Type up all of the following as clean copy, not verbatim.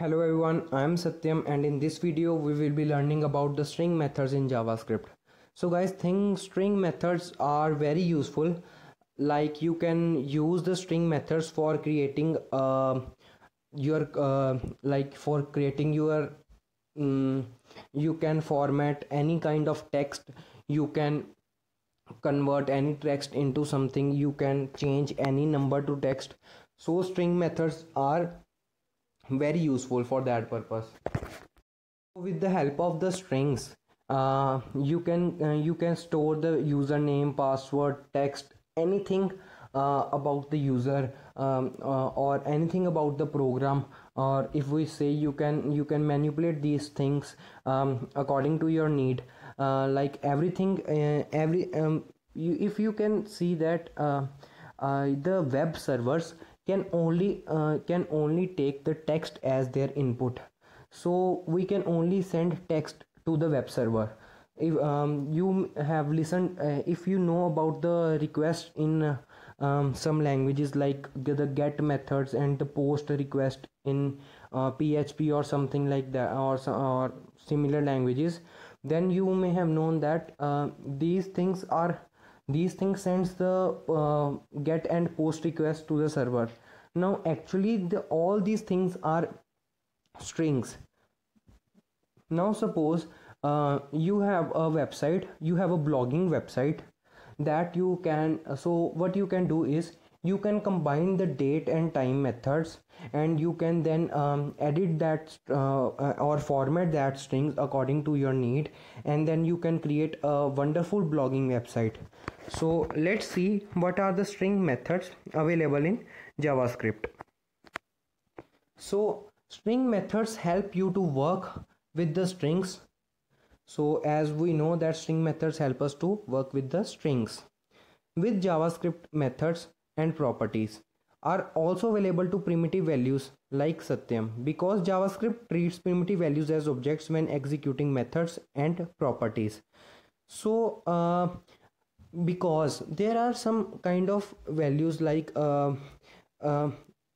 Hello everyone, I am Satyam and in this video we will be learning about the string methods in JavaScript. So guys, think string methods are very useful. Like you can use the string methods for creating your for creating your you can format any kind of text, you can convert any text into something, you can change any number to text. So string methods are very useful for that purpose. With the help of the strings, you can store the username, password, text, anything about the user, or anything about the program. Or if we say, you can manipulate these things according to your need. Like everything, if you can see that the web servers can only take the text as their input, so we can only send text to the web server. If you have listened, if you know about the request in some languages, like the get methods and the post request in PHP or something like that, or similar languages, then you may have known that these things sends the get and post request to the server. Now actually all these things are strings. Now suppose you have a website, you have a blogging website that you can, so what you can do is you can combine the date and time methods, and you can then edit that or format that strings according to your need, and then you can create a wonderful blogging website. So let's see what are the string methods available in JavaScript. So string methods help you to work with the strings. So as we know that string methods help us to work with the strings. With JavaScript, methods and properties are also available to primitive values like Satyam, because JavaScript treats primitive values as objects when executing methods and properties. So because there are some kind of values like uh,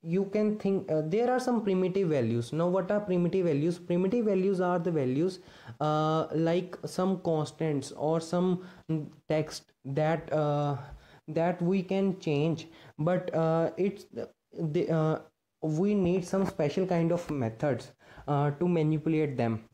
you can think there are some primitive values. Now what are primitive values? Primitive values are the values like some constants or some text that we can change, but we need some special kind of methods to manipulate them.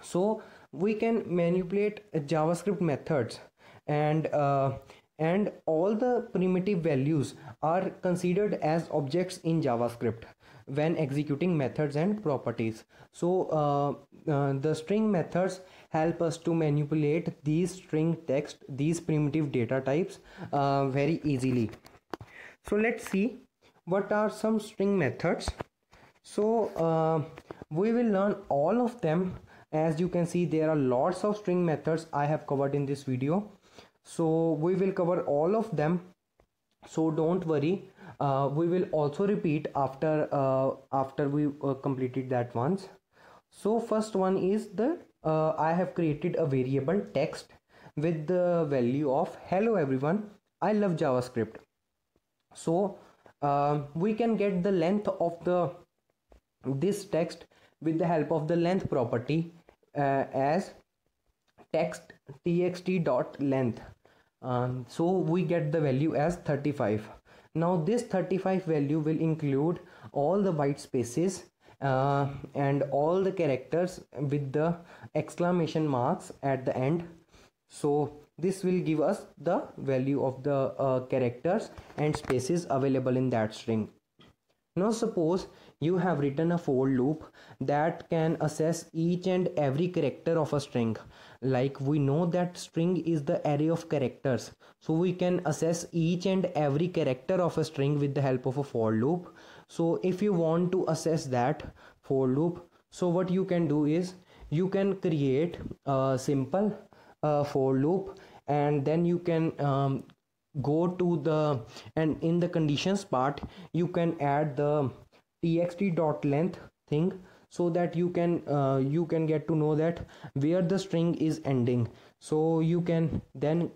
So we can manipulate JavaScript methods, and all the primitive values are considered as objects in JavaScript when executing methods and properties. So the string methods help us to manipulate these string text, these primitive data types very easily. So let's see what are some string methods. So we will learn all of them. As you can see, there are lots of string methods I have covered in this video, so we will cover all of them, so don't worry. We will also repeat after we completed that once. So first one is the I have created a variable text with the value of hello everyone, I love JavaScript. So we can get the length of this text with the help of the length property as text txt.length. So we get the value as 35. Now this 35 value will include all the white spaces and all the characters with the exclamation marks at the end. So this will give us the value of the characters and spaces available in that string. Now suppose you have written a for loop that can assess each and every character of a string. Like we know that string is the array of characters, so we can assess each and every character of a string with the help of a for loop. So if you want to assess that for loop, so what you can do is you can create a simple for loop, and then you can go to the, and in the conditions part you can add the txt.length thing, so that you can get to know that where the string is ending. So you can then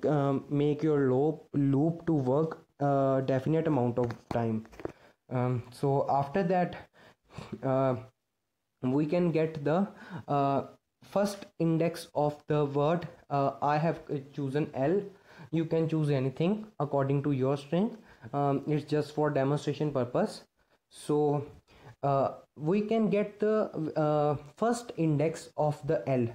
make your loop to work a definite amount of time. So after that we can get the first index of the word. I have chosen L. You can choose anything according to your string. It's just for demonstration purpose. So we can get the first index of the L,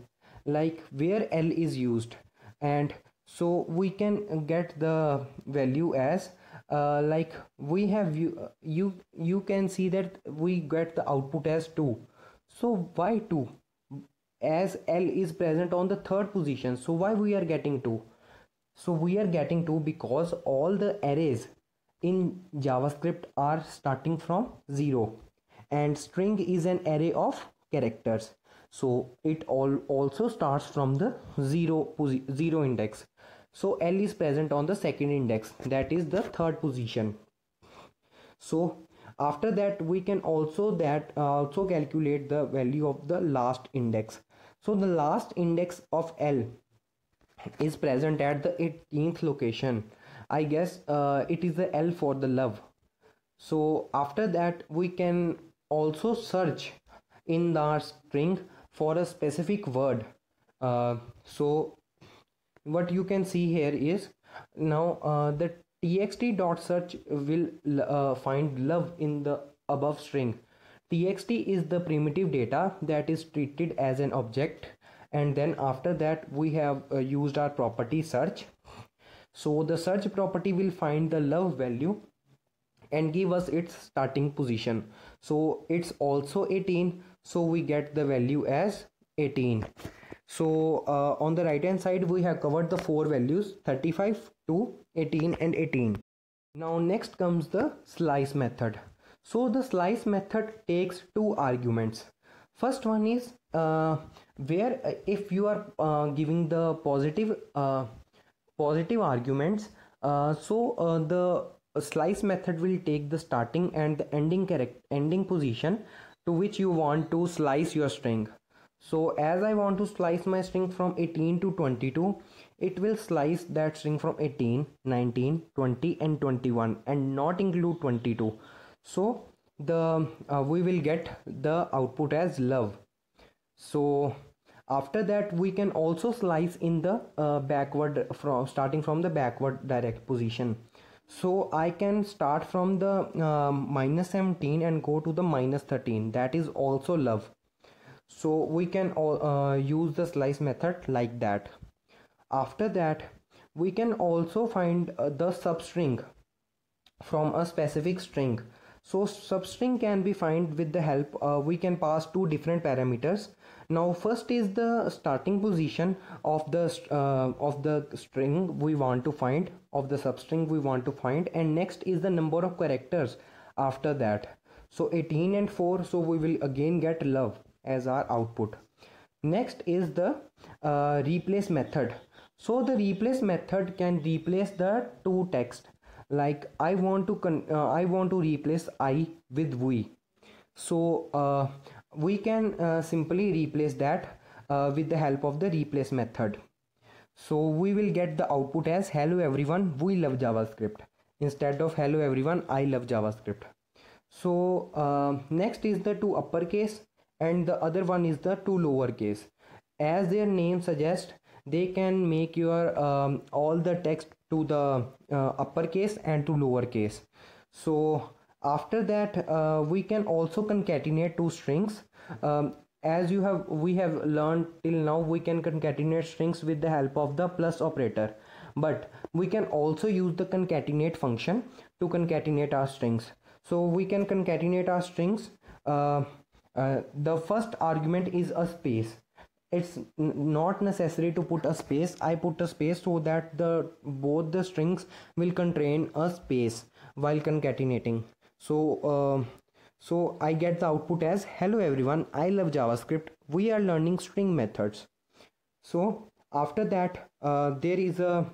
like where L is used, and so we can get the value as like we have you can see that we get the output as 2. So why 2? As L is present on the third position, so why we are getting 2? So we are getting 2 because all the arrays in JavaScript are starting from 0, and string is an array of characters, so it also starts from the 0 index. So L is present on the second index, that is the third position. So after that we can also calculate the value of the last index. So the last index of L is present at the 18th location. I guess it is the L for the love. So after that we can also search in the string for a specific word. So what you can see here is now the txt.search will find love in the above string. Txt is the primitive data that is treated as an object, and then after that we have used our property search. So the search property will find the love value and give us its starting position. So it's also 18, so we get the value as 18. So on the right hand side we have covered the 4 values, 35 to 18 and 18. Now next comes the slice method. So the slice method takes 2 arguments. First one is where if you are giving the positive arguments, the slice method will take the starting and the ending position to which you want to slice your string. So as I want to slice my string from 18 to 22, it will slice that string from 18, 19, 20 and 21 and not include 22. So the we will get the output as love. So after that we can also slice in the backward, from starting from the backward direct position. So I can start from the minus 17 and go to the minus 13, that is also love. So we can use the slice method like that. After that we can also find the substring from a specific string. So substring can be found with the help we can pass 2 different parameters. Now first is the starting position of the string we want to find, of the substring we want to find, and next is the number of characters after that. So 18 and 4, so we will again get love as our output. Next is the replace method. So the replace method can replace the 2 text, like I want to replace I with we. So we can simply replace that with the help of the replace method. So we will get the output as hello everyone, we love JavaScript, instead of hello everyone, I love JavaScript. So next is the 2 uppercase and the other one is the 2 lowercase. As their name suggests, they can make your all the text to the uppercase and to lowercase. So after that we can also concatenate 2 strings. As we have learned till now, we can concatenate strings with the help of the plus operator, but we can also use the concatenate function to concatenate our strings. So we can concatenate our strings. The first argument is a space. It's not necessary to put a space. I put a space so that both the strings will contain a space while concatenating. So I get the output as hello everyone, I love JavaScript, we are learning string methods. So after that there is a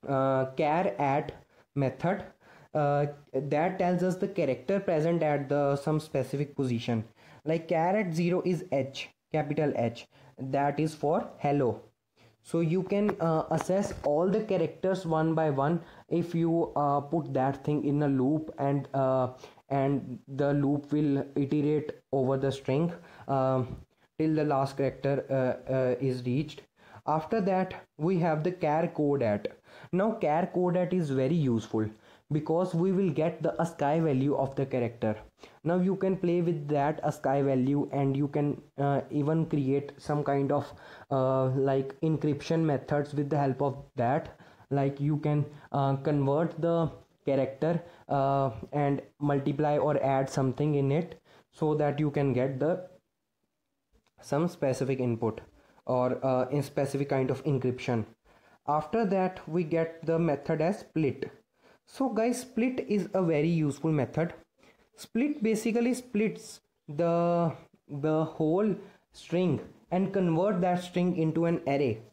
char at method that tells us the character present at some specific position. Like char at 0 is H, capital H, that is for hello. So you can assess all the characters one by one if you put that thing in a loop, and the loop will iterate over the string till the last character is reached. After that we have the char code at. Now char code at is very useful because we will get the ASCII value of the character. Now you can play with that ASCII value, and you can even create some kind of like encryption methods with the help of that. Like you can convert the character and multiply or add something in it, so that you can get the some specific input or in specific kind of encryption. After that we get the method as split. So guys, split is a very useful method. Split basically splits the whole string and convert that string into an array.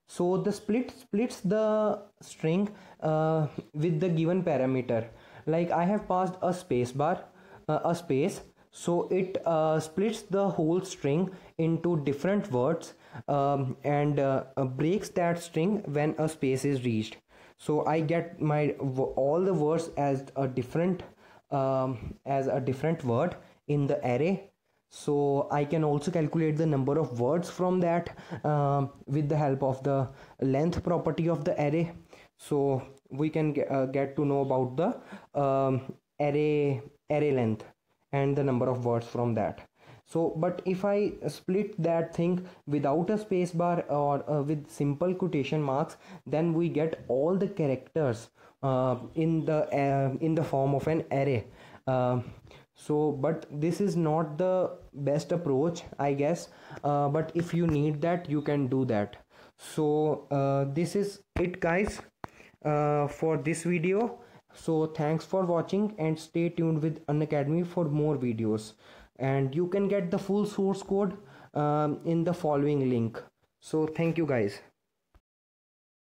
So the split splits the string with the given parameter. Like I have passed a space bar, a space, so it splits the whole string into different words, and breaks that string when a space is reached. So I get my all the words as a different word in the array. So I can also calculate the number of words from that with the help of the length property of the array. So we can get to know about the array length and the number of words from that. So but if I split that thing without a space bar or with simple quotation marks, then we get all the characters in the form of an array. So but this is not the best approach, I guess, but if you need that, you can do that. So this is it guys for this video. So thanks for watching, and stay tuned with Unacademy for more videos, and you can get the full source code in the following link. So thank you guys.